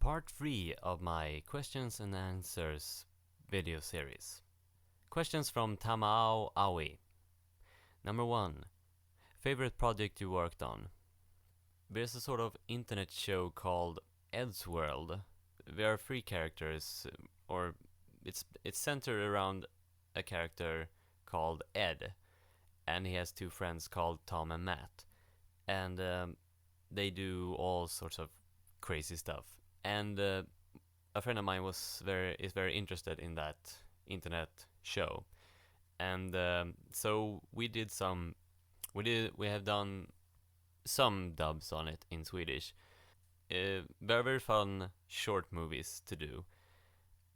part 3 of my questions and answers video series. Questions from Tamao Aoi. Number 1. Favorite project you worked on? There's a sort of internet show called Ed's World. There are 3 characters, or it's centered around a character called Ed, and he has 2 friends called Tom and Matt. And they do all sorts of crazy stuff. And a friend of mine is very interested in that internet show, and so we have done some dubs on it in Swedish. Very fun short movies to do.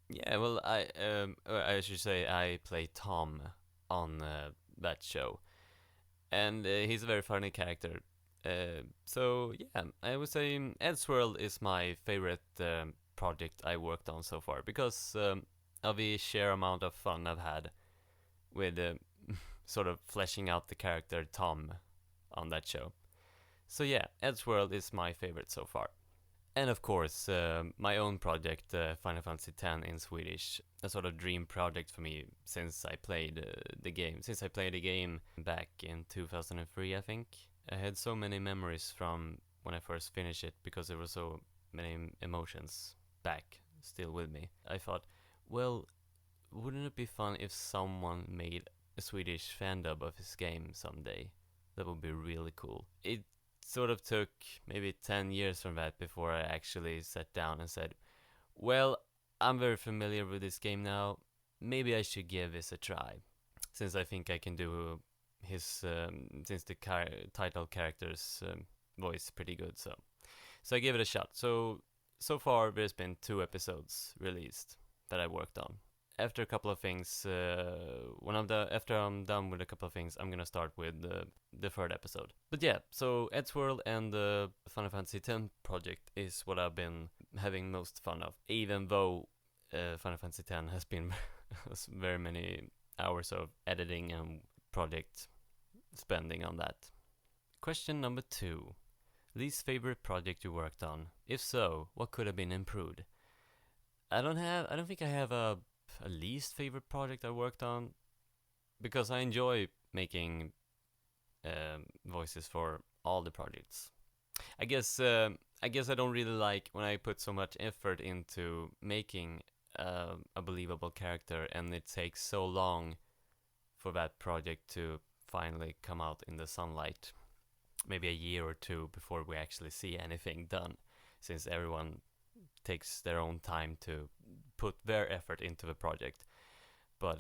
Yeah, well, I should say I play Tom on that show, and he's a very funny character. So yeah, I would say Ed's World is my favorite project I worked on so far because of the sheer amount of fun I've had with sort of fleshing out the character Tom on that show. So yeah, Ed's World is my favorite so far. And of course, my own project, Final Fantasy X in Swedish, a sort of dream project for me since I played the game. Since I played the game back in 2003, I think. I had so many memories from when I first finished it because there were so many emotions back still with me. I thought, well, wouldn't it be fun if someone made a Swedish fan dub of his game someday? That would be really cool. It sort of took maybe 10 years from that before I actually sat down and said, well, I'm very familiar with this game now, maybe I should give this a try, since I think I can do his since the title character's voice pretty good, so I gave it a shot. So far there's been 2 episodes released that I worked on. After a couple of things, after I'm done with a couple of things, I'm gonna start with the 3rd episode. But yeah, so Ed's World and the Final Fantasy X project is what I've been having most fun of, even though Final Fantasy X has been very many hours of editing and project spending on that. Question number 2. Least favorite project you worked on? If so, what could have been improved? I don't think I have a least favorite project I worked on, because I enjoy making voices for all the projects. I guess I don't really like when I put so much effort into making a believable character and it takes so long for that project to finally come out in the sunlight. Maybe a year or 2 before we actually see anything done, since everyone takes their own time to put their effort into the project. But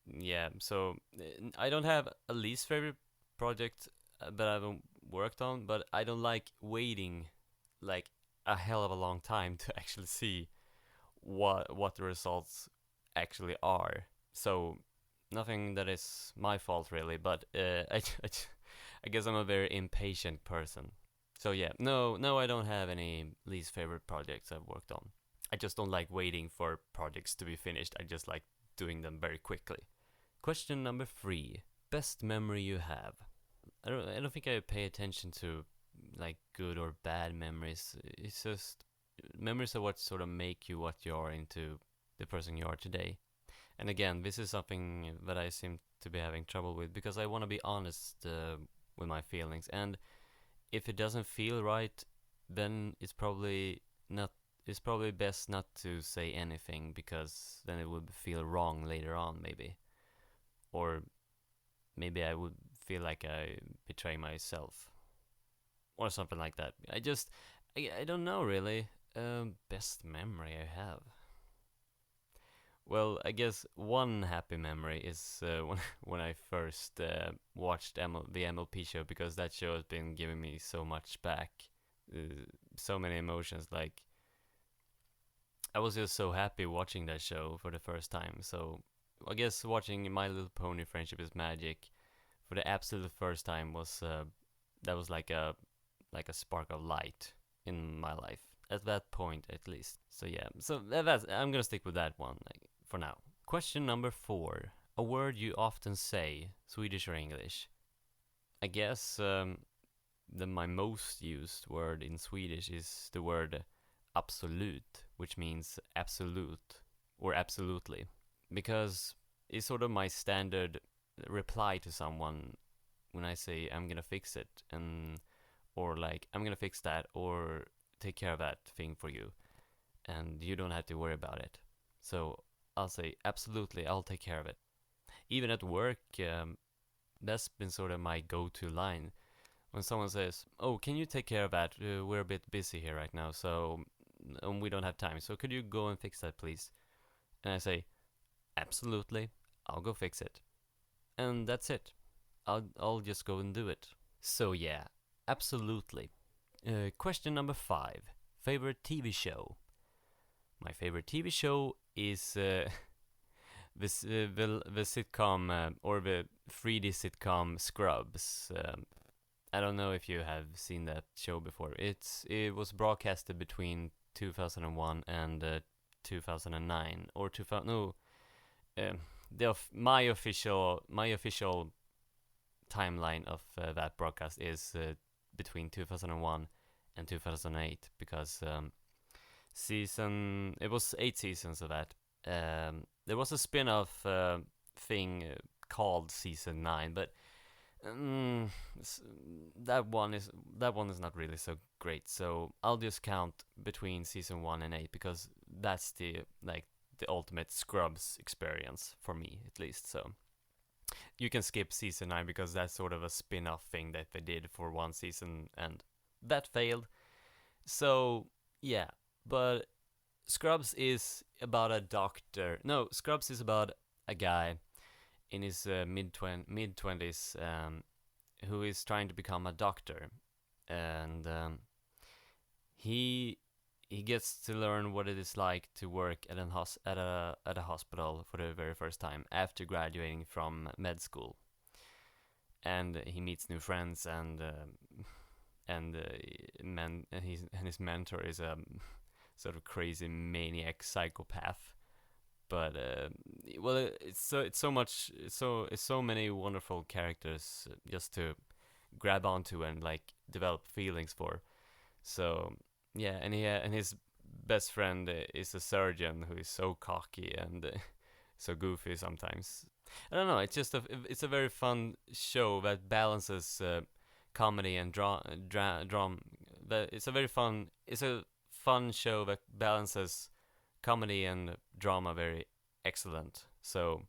yeah, so I don't have a least favorite project that I haven't worked on, but I don't like waiting like a hell of a long time to actually see what the results actually are. So nothing that is my fault really, but I guess I'm a very impatient person. So yeah, no, I don't have any least favorite projects I've worked on. I just don't like waiting for projects to be finished. I just like doing them very quickly. Question number 3. Best memory you have? I don't think I pay attention to like good or bad memories. It's just memories are what sort of make you what you are into the person you are today. And again, this is something that I seem to be having trouble with because I want to be honest with my feelings, and if it doesn't feel right, then it's probably best not to say anything, because then it would feel wrong later on, maybe, or maybe I would feel like I betray myself or something like that. I don't know really. Best memory I have. Well, I guess one happy memory is when I first watched the MLP show, because that show has been giving me so much back, so many emotions. Like, I was just so happy watching that show for the first time. So I guess watching My Little Pony: Friendship is Magic for the absolute first time was that was like a spark of light in my life at that point, at least. So yeah, so I'm gonna stick with that one for now. Question number 4. A word you often say, Swedish or English? I guess my most used word in Swedish is the word absolute, which means absolute or absolutely, because it's sort of my standard reply to someone when I say I'm gonna fix it, and or like I'm gonna fix that or take care of that thing for you, and you don't have to worry about it. So I'll say absolutely, I'll take care of it. Even at work, that's been sort of my go-to line. When someone says, "Oh, can you take care of that? We're a bit busy here right now, so we don't have time. So could you go and fix that, please?" And I say, "Absolutely, I'll go fix it." And that's it. I'll just go and do it. So yeah, absolutely. Question number 5. Favorite TV show? My favorite TV show is the sitcom or the 3D sitcom Scrubs. I don't know if you have seen that show before. It was broadcasted between 2001 and 2009 or 2000. No, my official timeline of that broadcast is between 2001 and 2008 because it was 8 seasons of that. There was a spin-off thing called season 9, but um, that one is not really so great. So I'll just count between season 1 and 8 because that's the ultimate Scrubs experience for me, at least. So you can skip season 9 because that's sort of a spin-off thing that they did for one season and that failed. So yeah, but Scrubs is about a doctor. No, Scrubs is about a guy in his mid 20s who is trying to become a doctor, and he gets to learn what it is like to work at a hospital for the very first time after graduating from med school, and he meets new friends, and his mentor is a sort of crazy maniac psychopath. But well, it's so many wonderful characters just to grab onto and like develop feelings for. So yeah, and his best friend is a surgeon who is so cocky and so goofy sometimes. I don't know. It's a very fun show that balances comedy and drama. It's a very fun. It's a fun show that balances comedy and drama very excellent. So,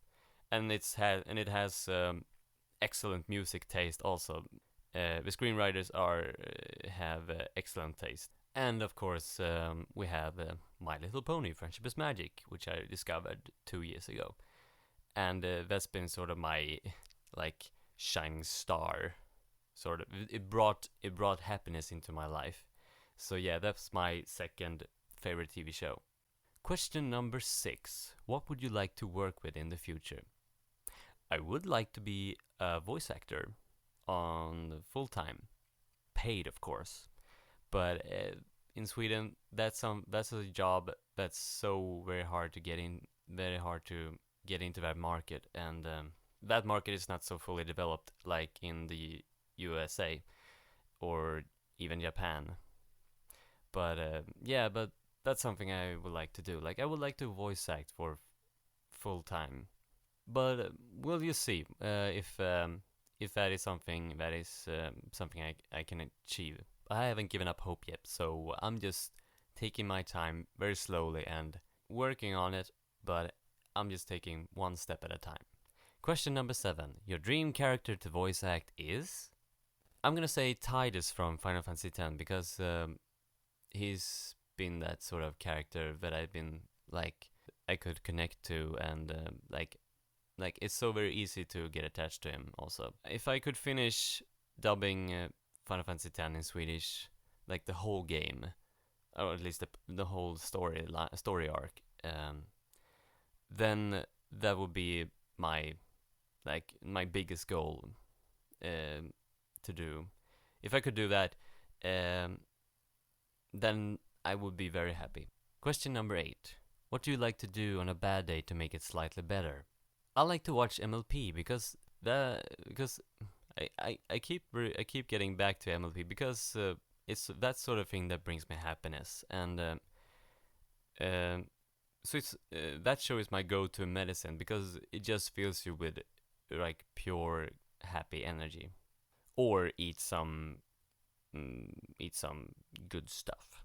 and it has excellent music taste also. The screenwriters have excellent taste, and of course we have My Little Pony: Friendship is Magic, which I discovered 2 years ago, and that's been sort of my like shining star. Sort of, it brought happiness into my life. So yeah, that's my second favorite TV show. Question number 6. What would you like to work with in the future? I would like to be a voice actor on full time, paid of course. But in Sweden, that's a job that's so very hard to get into that market, and that market is not so fully developed like in the USA or even Japan. But yeah, but that's something I would like to do. Like I would like to voice act for full time. But we'll just see if that is something I can achieve. I haven't given up hope yet, so I'm just taking my time very slowly and working on it, but I'm just taking one step at a time. Question number 7. Your dream character to voice act is? I'm gonna say Tidus from Final Fantasy X because he's been that sort of character that I've been like I could connect to, and like it's so very easy to get attached to him. Also, if I could finish dubbing Final Fantasy X in Swedish, like the whole game, or at least the whole story arc, then that would be my biggest goal to do. If I could do that, then I would be very happy. Question number 8. What do you like to do on a bad day to make it slightly better? I like to watch MLP because I keep getting back to MLP because it's that sort of thing that brings me happiness, and Um, so it's that show is my go-to medicine because it just fills you with like pure happy energy. Or eat some good stuff.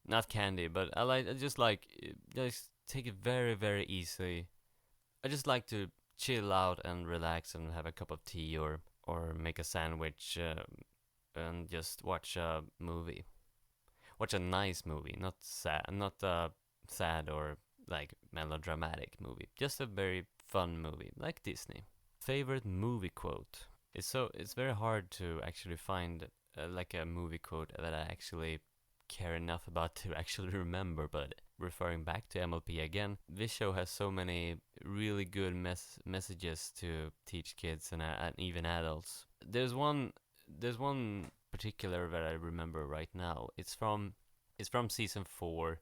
Not candy, but I just like just take it very very easily. I just like to chill out and relax and have a cup of tea or make a sandwich and just watch a movie. Watch a nice movie, not a sad or like melodramatic movie. Just a very fun movie, like Disney. Favorite movie quote. It's very hard to actually find like a movie quote that I actually care enough about to actually remember. But referring back to MLP again, this show has so many really good messages to teach kids and even adults. There's one particular that I remember right now. It's from season 4,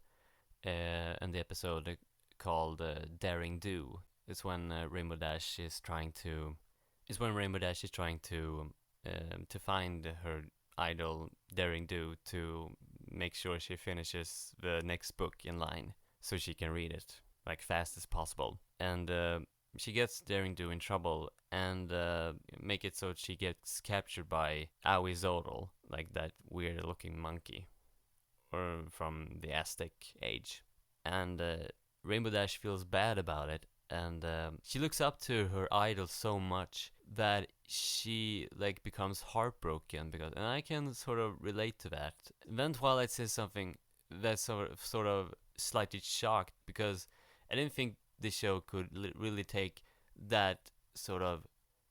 and the episode called Daring Do. It's when Rainbow Dash is trying to. It's when Rainbow Dash is trying to find her idol Daring Do to make sure she finishes the next book in line so she can read it like fast as possible. And she gets Daring Do in trouble and make it so she gets captured by Aoi Zodal, like that weird looking monkey or from the Aztec age. And Rainbow Dash feels bad about it, and she looks up to her idol so much that she like becomes heartbroken because, and I can sort of relate to that. Then Twilight says something that's sort of slightly shocked because I didn't think the show could really take that sort of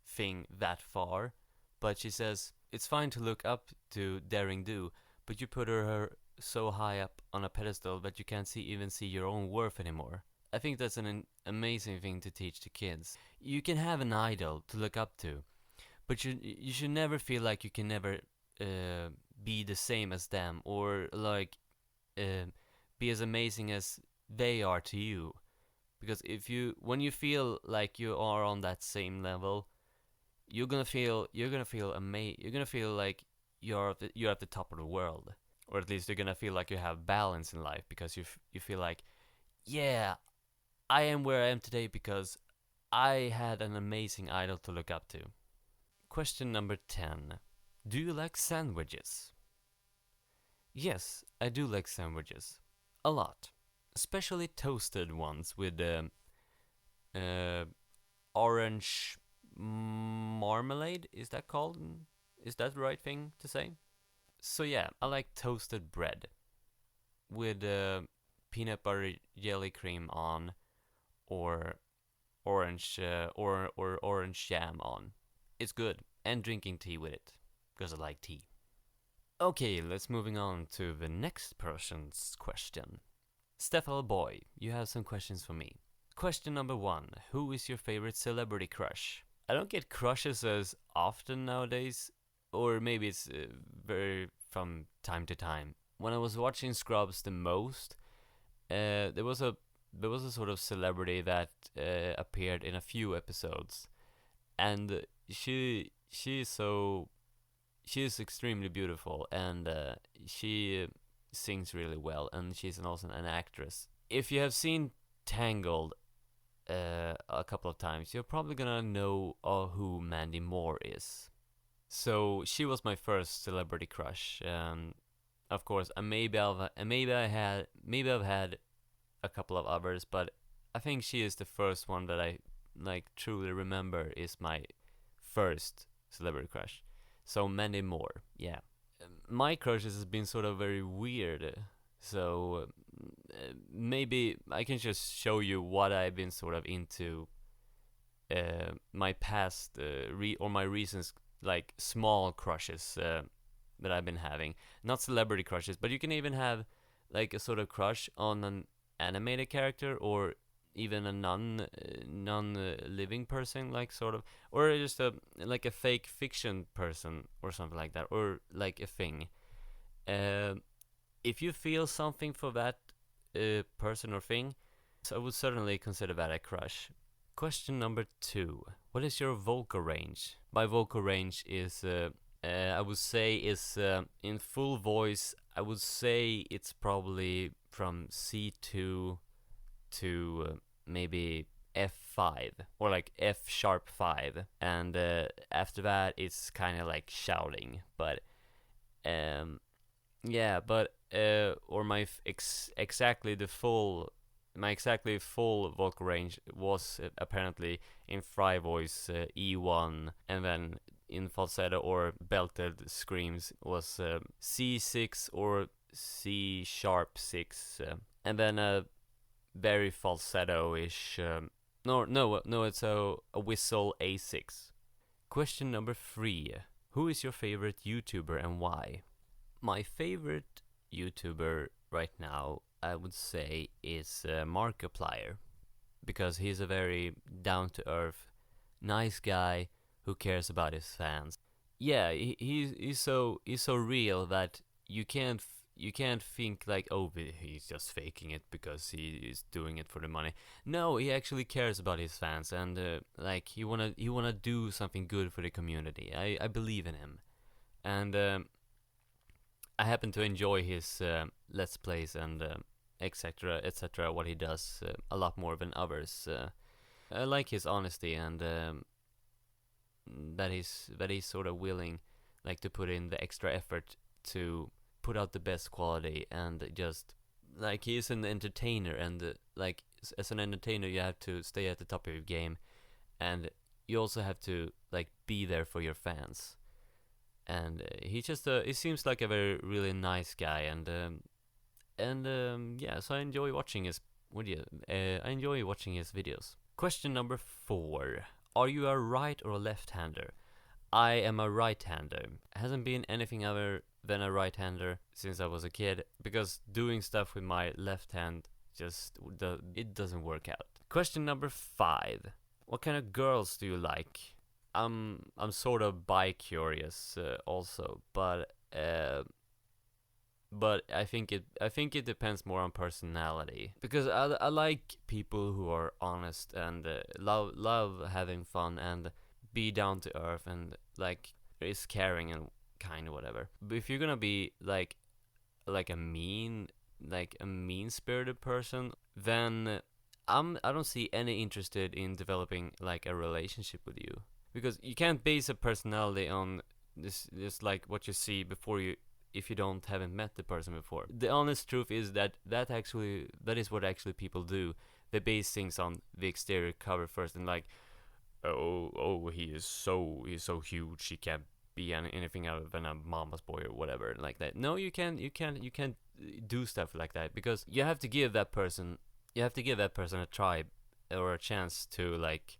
thing that far. But she says it's fine to look up to Daring Do, but you put her so high up on a pedestal that you can't even see your own worth anymore. I think that's an amazing thing to teach to kids. You can have an idol to look up to, but you should never feel like you can never be the same as them or like be as amazing as they are to you. Because when you feel like you are on that same level, you're gonna feel like you're at the top of the world, or at least you're gonna feel like you have balance in life because you feel like, yeah, I am where I am today because I had an amazing idol to look up to. Question number 10. Do you like sandwiches? Yes, I do like sandwiches. A lot. Especially toasted ones with uh, orange marmalade. Is that called? Is that the right thing to say? So yeah, I like toasted bread with peanut butter jelly cream on, or orange or orange jam on. It's good, and drinking tea with it because I like tea. Okay, let's moving on to the next person's question. Steffel Boy, you have some questions for me. Question number 1: Who is your favorite celebrity crush? I don't get crushes as often nowadays, or maybe it's very from time to time. When I was watching Scrubs the most, there was a sort of celebrity that appeared in a few episodes, and she is extremely beautiful, and she sings really well, and she's also an actress. If you have seen Tangled a couple of times, you're probably gonna know who Mandy Moore is. So she was my first celebrity crush. Of course, maybe I've had a couple of others, but I think she is the first one that I like truly remember is my first celebrity crush. So Mandy Moore, yeah. My crushes has been sort of very weird, so maybe I can just show you what I've been sort of into my past or my recent like small crushes that I've been having. Not celebrity crushes, but you can even have like a sort of crush on an animated character or even a non living person, like sort of, or just a like a fake fiction person or something like that, or like a thing. Uh, if you feel something for that person or thing, so I would certainly consider that a crush. Question number 2: What is your vocal range? My vocal range is, I would say, is in full voice. I would say it's probably from C2 to maybe F5 or like F sharp 5, and after that it's kind of like shouting. But yeah, but or my exactly full vocal range was apparently in fry voice E1, and then in falsetto or belted screams was C6 or C sharp 6, and then a very falsetto-ish. No, it's a whistle A6. Question number 3. Who is your favorite YouTuber and why? My favorite YouTuber right now, I would say, is Markiplier, because he's a very down-to-earth, nice guy who cares about his fans. Yeah, he's so real that you can't think like, oh, he's just faking it because he is doing it for the money. No, he actually cares about his fans, and like he wanna do something good for the community. I believe in him, and I happen to enjoy his let's plays and etc etc what he does a lot more than others. I like his honesty, and that he's sort of willing, like, to put in the extra effort to put out the best quality, and just like he's an entertainer, and like as an entertainer you have to stay at the top of your game, and you also have to like be there for your fans. And he seems like a very really nice guy, and yeah, so I enjoy watching his I enjoy watching his videos. Question number 4. Are you a right or a left-hander? I am a right-hander. Hasn't been anything other than a right-hander since I was a kid, because doing stuff with my left hand it doesn't work out. Question number 5. What kind of girls do you like? I'm sort of bi-curious also, but I think it depends more on personality, because I like people who are honest and love having fun and be down to earth and like is caring and kind of whatever. But if you're gonna be like a mean spirited person, then I don't see any interested in developing like a relationship with you, because you can't base a personality on this like what you see before you, if you haven't met the person before. The honest truth is that is what actually people do. They base things on the exterior cover first, and like, oh, he's so huge, he can't be anything other than a mama's boy or whatever like that. No, you can't do stuff like that, because you have to give that person a try or a chance to like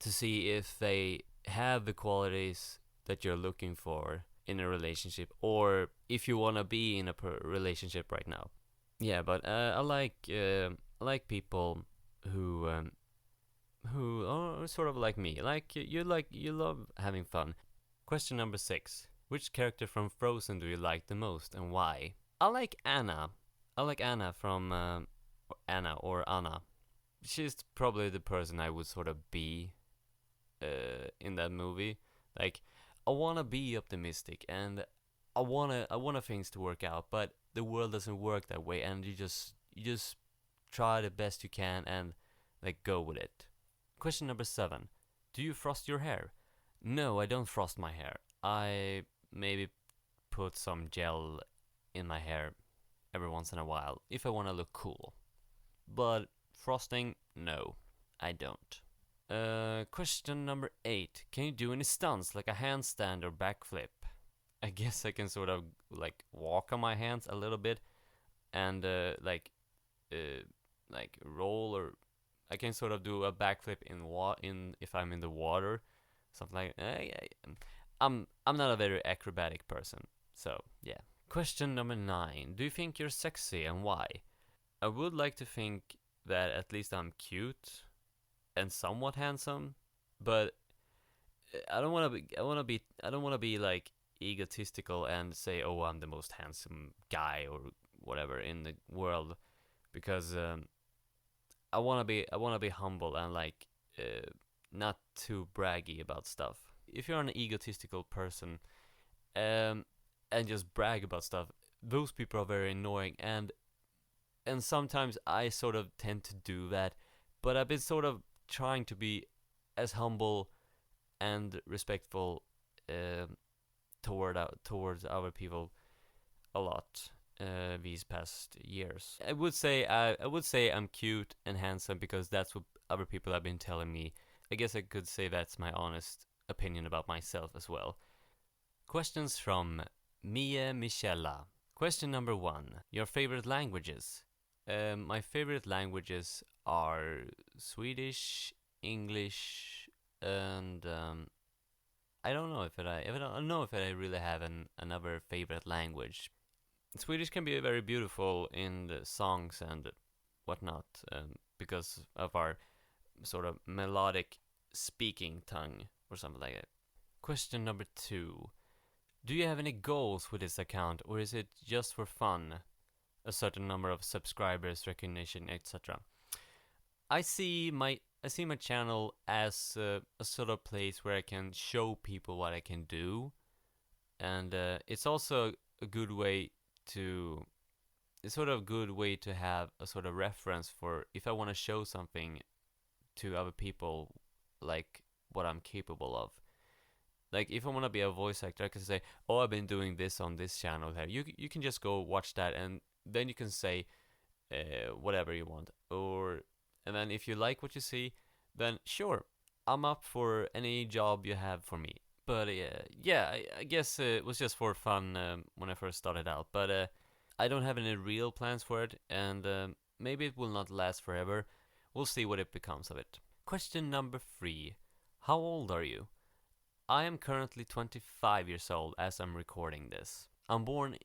to see if they have the qualities that you're looking for in a relationship, or if you want to be in a relationship right now. Yeah, but I like people who are sort of like me. Like you love having fun. Question number 6. Which character from Frozen do you like the most, and why? I like Anna. I like Anna from Anna or Anna. She's probably the person I would sort of be in that movie. Like, I wanna be optimistic, and I wanna things to work out, but the world doesn't work that way, and you just try the best you can and like go with it. Question number 7. Do you frost your hair? No, I don't frost my hair. I maybe put some gel in my hair every once in a while if I wanna look cool. But frosting, no, I don't. Question number 8. Can you do any stunts like a handstand or backflip? I guess I can sort of like walk on my hands a little bit, and like roll, or I can sort of do a backflip in if I'm in the water, something like. I'm not a very acrobatic person, so yeah. Question number 9. Do you think you're sexy, and why? I would like to think that at least I'm cute and somewhat handsome, but I don't want to be like egotistical and say, oh, I'm the most handsome guy or whatever in the world, because I want to be humble and like not too braggy about stuff. If you're an egotistical person and just brag about stuff, those people are very annoying, and and sometimes I sort of tend to do that, but I've been sort of trying to be as humble and respectful um towards other people a lot these past years. I would say I'm cute and handsome because that's what other people have been telling me. I guess I could say that's my honest opinion about myself as well. Questions from Mie Michella. Question number 1. Your favorite languages? My favorite languages are Swedish, English, and I don't know if I really have another favorite language. Swedish can be very beautiful in the songs and whatnot, because of our sort of melodic speaking tongue or something like that. Question number 2. Do you have any goals with this account, or is it just for fun? A certain number of subscribers, recognition, etc. I see my channel as a sort of place where I can show people what I can do, and it's also a good way to it's sort of a good way to have a sort of reference for if I want to show something to other people, like what I'm capable of. Like if I want to be a voice actor, I can say, "Oh, I've been doing this on this channel here." You can just go watch that, and then you can say whatever you want. And then if you like what you see, then sure, I'm up for any job you have for me. But yeah, I guess it was just for fun when I first started out. But I don't have any real plans for it, and maybe it will not last forever. We'll see what it becomes of it. Question number 3. How old are you? I am currently 25 years old as I'm recording this. I'm born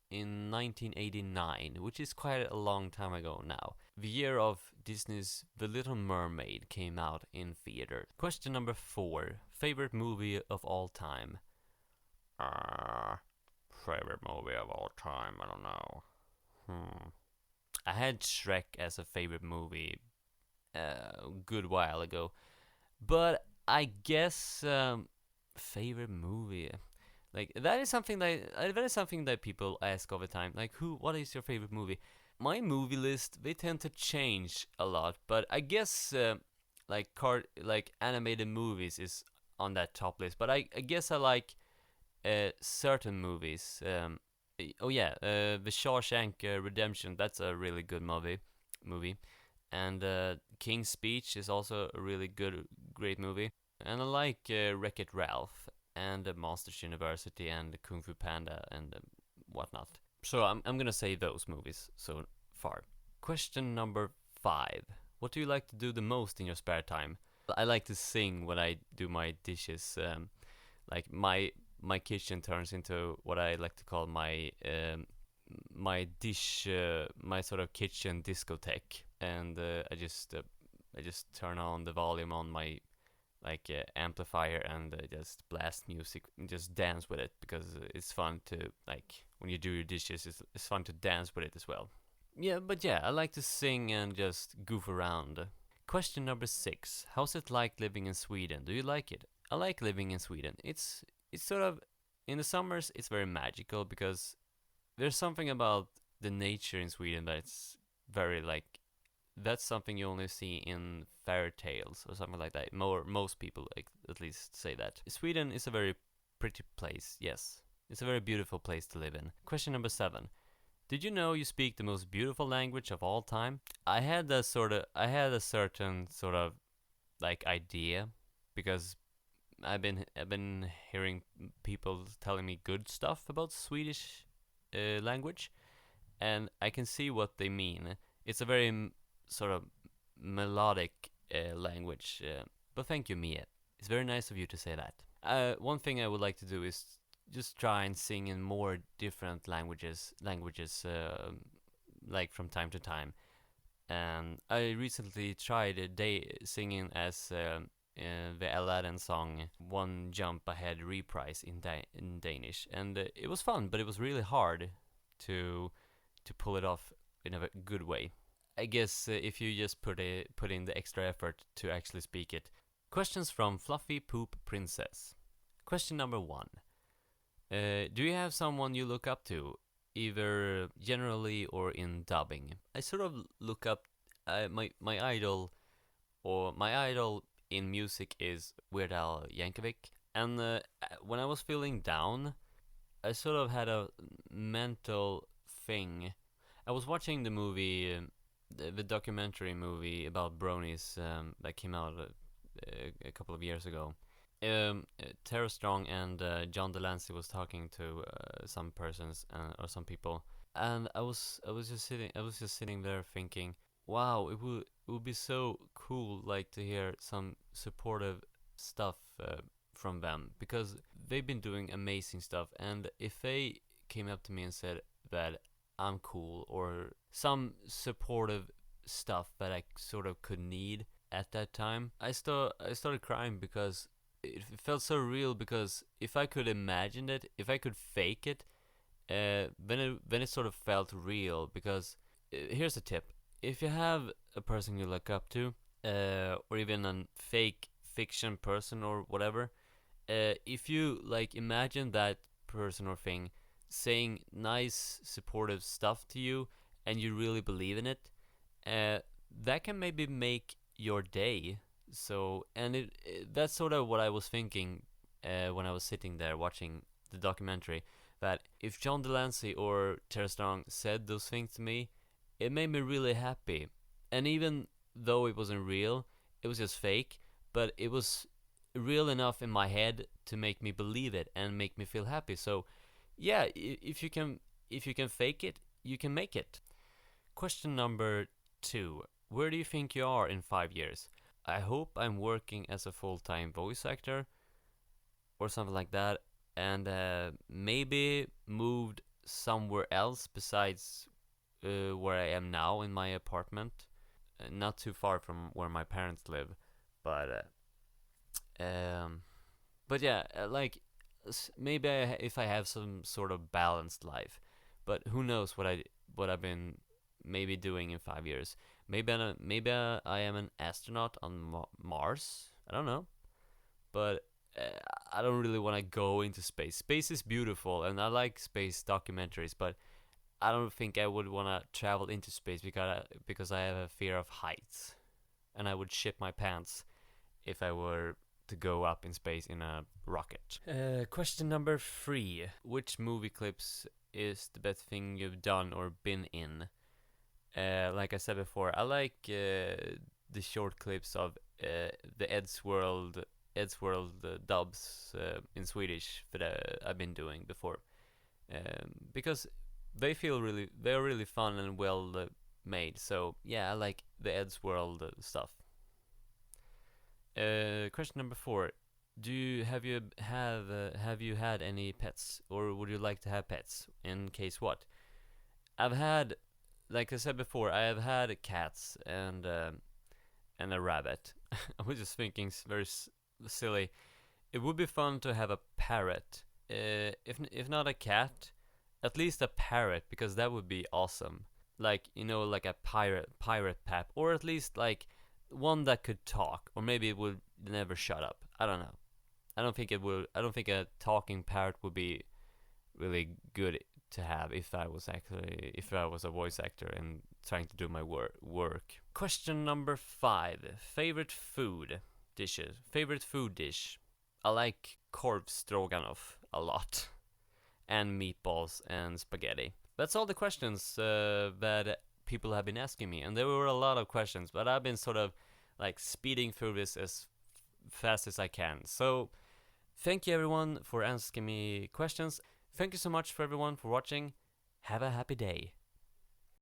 in 1989, which is quite a long time ago now. The year of Disney's The Little Mermaid came out in theater. Question number 4. Favorite movie of all time? Favorite movie of all time, I don't know. I had Shrek as a favorite movie a good while ago, but I guess favorite movie, like that is something that people ask all the time. Like, what is your favorite movie? My movie list, they tend to change a lot, but I guess like animated movies is on that top list. But I guess I like certain movies. Oh yeah, the Shawshank Redemption. That's a really good movie, and King's Speech is also a really great movie. And I like Wreck-It Ralph and Monsters University and Kung Fu Panda and whatnot. So I'm gonna say those movies so far. Question number 5. What do you like to do the most in your spare time? I like to sing when I do my dishes. Like my kitchen turns into what I like to call my sort of kitchen discotheque, and I just turn on the volume on my amplifier and just blast music and just dance with it because it's fun to, like, when you do your dishes, it's fun to dance with it as well. Yeah, but yeah, I like to sing and just goof around. Question number 6. How's it like living in Sweden? Do you like it? I like living in Sweden. It's sort of, in the summers it's very magical because there's something about the nature in Sweden that's very, like, that's something you only see in fairy tales or something like that. Most people, like, at least say that. Sweden is a very pretty place, yes. It's a very beautiful place to live in. Question number 7. Did you know you speak the most beautiful language of all time? I had a certain sort of like idea because I've been hearing people telling me good stuff about Swedish language, and I can see what they mean. It's a very sort of melodic language. But thank you, Mia. It's very nice of you to say that. One thing I would like to do is just try and sing in more different languages, like from time to time. And I recently tried singing as the Aladdin song "One Jump Ahead" reprise in Danish, and it was fun, but it was really hard to pull it off in a good way. I guess if you just put in the extra effort to actually speak it. Questions from Fluffy Poop Princess. Question number 1. Do you have someone you look up to? either generally or in dubbing. I sort of look up my idol, or my idol in music is Weird Al Yankovic. And when I was feeling down, I sort of had a mental thing. I was watching the movie, the documentary movie about bronies that came out a couple of years ago. Tara Strong and John Delancey was talking to some persons or some people, and I was just sitting there thinking, wow, it would be so cool, like, to hear some supportive stuff from them, because they've been doing amazing stuff. And if they came up to me and said that I'm cool, or some supportive stuff that I sort of could need at that time, I started crying, because it felt so real. Because if I could imagine it, if I could fake it, then it sort of felt real. Because here's a tip: if you have a person you look up to, or even a fake fiction person or whatever, if you like imagine that person or thing saying nice supportive stuff to you, and you really believe in it, that can maybe make your day. So, and that's sort of what I was thinking when I was sitting there watching the documentary, that if John Delancey or Tara Strong said those things to me, it made me really happy. And even though it wasn't real, it was just fake, but it was real enough in my head to make me believe it and make me feel happy. So yeah, if you can fake it, you can make it. Question number 2: where do you think you are in 5 years? I hope I'm working as a full-time voice actor or something like that, and maybe moved somewhere else besides where I am now in my apartment, not too far from where my parents live, but but yeah, like maybe if I have some sort of balanced life, but who knows what I've been maybe doing in 5 years. Maybe I am an astronaut on Mars. I don't know, but I don't really want to go into space. Space is beautiful, and I like space documentaries, but I don't think I would want to travel into space because I have a fear of heights, and I would shit my pants if I were to go up in space in a rocket. Question number 3: which movie clips is the best thing you've done or been in? Like I said before, I like the short clips of the Ed's World dubs in Swedish that I've been doing before, because they're really fun and well made. So yeah, I like the Ed's World stuff. Question number 4: have you had any pets, or would you like to have pets? In case what? I've had, like I said before, I have had cats and a rabbit. I was just thinking, very silly. It would be fun to have a parrot. If not a cat, at least a parrot, because that would be awesome. Like, like a pirate pap, or at least like one that could talk, or maybe it would never shut up. I don't know. I don't think a talking parrot would be really good to have if I was a voice actor and trying to do my work. Question number 5: favorite food dish. I like korv stroganoff a lot, and meatballs and spaghetti. That's all the questions that people have been asking me, and there were a lot of questions, but I've been sort of like speeding through this as fast as I can. So thank you everyone for asking me questions. Thank you so much for everyone for watching. Have a happy day.